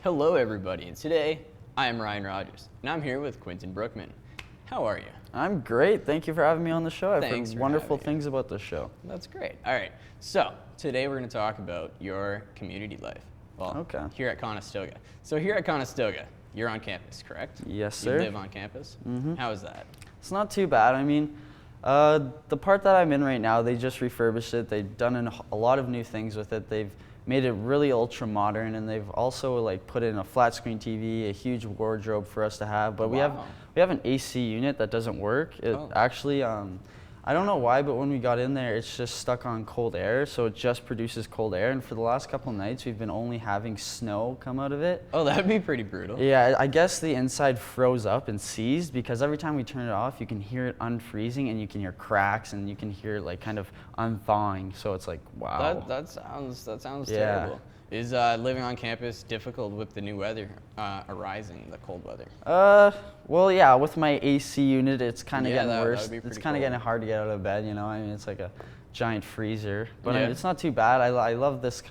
Hello everybody, and today I am Ryan Rogers, and I'm here with Quentin Brookman. How are you? I'm great. Thank you for having me on the show. I've Thanks heard for wonderful having me. things about the show. That's great. All right, so today we're going to talk about your community life. Well, Okay. here at Conestoga. So here at Conestoga, you're on campus, correct? Yes, sir. You live on campus? Mm-hmm. How is that? It's not too bad. I mean, the part that I'm in right now, they just refurbished it. They've done a lot of new things with it. They've made it really ultra modern, and they've also like put in a flat screen TV, a huge wardrobe for us to have. But we have an AC unit that doesn't work. It actually, I don't know why, but when we got in there, it's just stuck on cold air, so it just produces cold air. And for the last couple nights, we've been only having snow come out of it. Oh, that'd be pretty brutal. Yeah, I guess the inside froze up and seized because every time we turn it off, you can hear it unfreezing, and you can hear cracks, and you can hear it like kind of unthawing. So it's like, wow. That sounds Yeah. terrible. Is living on campus difficult with the new weather arising, the cold weather? Well, yeah, with my AC unit, it's kind of getting worse. It's kind of cold. getting hard to get out of bed, you know. I mean, it's like a giant freezer, but Yeah. it's not too bad. I love this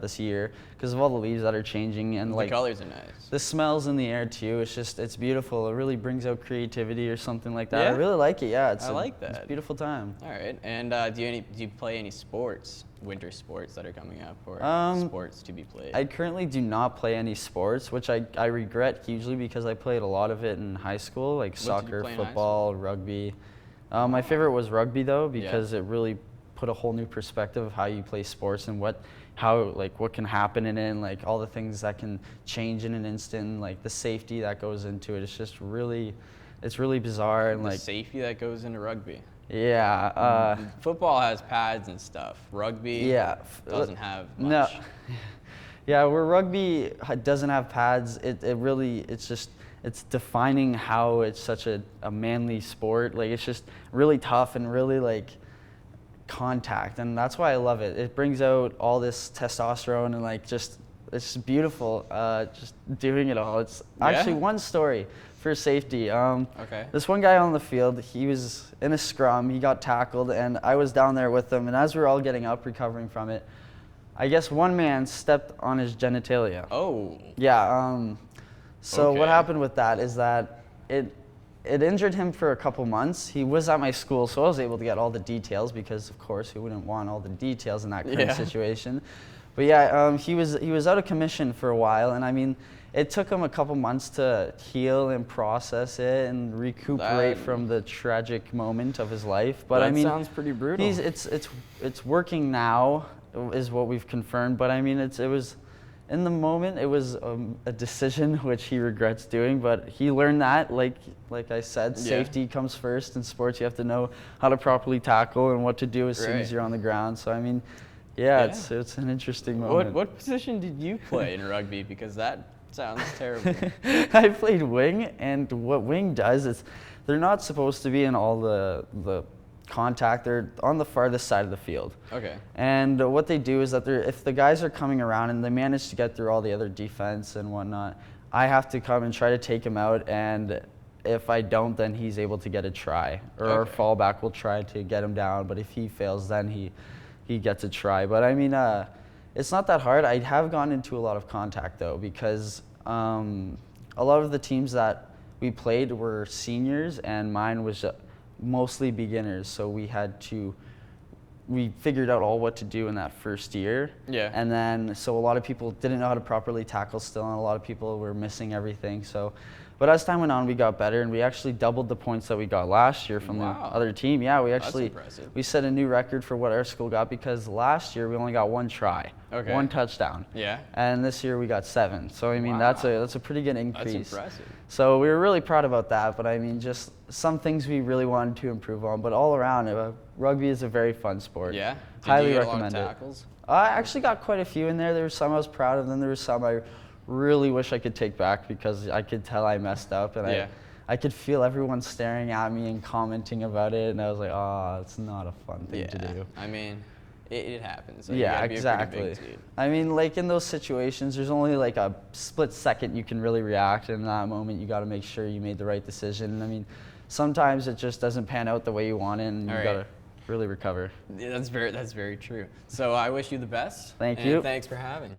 this year because of all the leaves that are changing, and The like colors are nice. the smells in the air too. It's beautiful. It really brings out creativity or something like that. Yeah? I really like it. Yeah, I like that. It's a beautiful time. All right, and do you play any sports, winter sports that are coming up, or sports to be played? I currently do not play any sports, which I regret hugely because I played a lot of it in high school, like soccer, play in high football, rugby. My favorite was rugby though, because it really put a whole new perspective of how you play sports and what can happen in it, and like all the things that can change in an instant, like the safety that goes into it. It's really bizarre, and the like safety that goes into rugby. yeah. Football has pads and stuff. Rugby doesn't have much. No. Yeah, where rugby doesn't have pads, it's defining how it's such a manly sport. Like it's just really tough and really like contact, and that's why I love it. It brings out all this testosterone, and like it's beautiful just doing it all. It's actually one story for safety. This one guy on the field, he was in a scrum, he got tackled, and I was down there with him, and as we were all getting up recovering from it, I guess one man stepped on his genitalia. Oh. Yeah, so what happened with that is that it injured him for a couple months. He was at my school, so I was able to get all the details because, of course, who wouldn't want all the details in that current situation? But yeah, he was out of commission for a while, and I mean, it took him a couple months to heal and process it and recuperate from the tragic moment of his life. But I mean, that sounds pretty brutal. It's working now, is what we've confirmed. But I mean, it was. In the moment, it was a decision which he regrets doing, but he learned that, like I said, safety comes first in sports. You have to know how to properly tackle and what to do as soon as you're on the ground. So I mean, it's an interesting moment. What position did you play in rugby? Because that sounds terrible. I played wing, and what wing does is they're not supposed to be in all the contact. They're on the farthest side of the field. Okay. And what they do is that if the guys are coming around and they manage to get through all the other defense and whatnot, I have to come and try to take him out, and if I don't, then he's able to get a try. Or our fallback will try to get him down, but if he fails, then he gets a try. But I mean, it's not that hard. I have gone into a lot of contact though, because a lot of the teams that we played were seniors, and mine was mostly beginners, so we figured out all what to do in that first year. Yeah. And then, so a lot of people didn't know how to properly tackle still, and a lot of people were missing everything. So, but as time went on, we got better, and we actually doubled the points that we got last year from the other team. Yeah, we set a new record for what our school got, because last year we only got one try, one touchdown. Yeah. And this year we got 7. So I mean, that's a pretty good increase. That's impressive. So we were really proud about that. But I mean, just some things we really wanted to improve on. But all around, rugby is a very fun sport. Yeah. Highly Did you get recommend a lot of tackles? I actually got quite a few in there. There were some I was proud of, and then there were some I really wish I could take back because I could tell I messed up, and I could feel everyone staring at me and commenting about it, and I was like, oh, it's not a fun thing to do. I mean, it happens. So Yeah, you gotta be a pretty big dude. I mean, like in those situations, there's only like a split second you can really react, and in that moment, you got to make sure you made the right decision. I mean, sometimes it just doesn't pan out the way you want it, and you got to really recover. Yeah, that's very true. So I wish you the best. Thank you. Thanks for having me.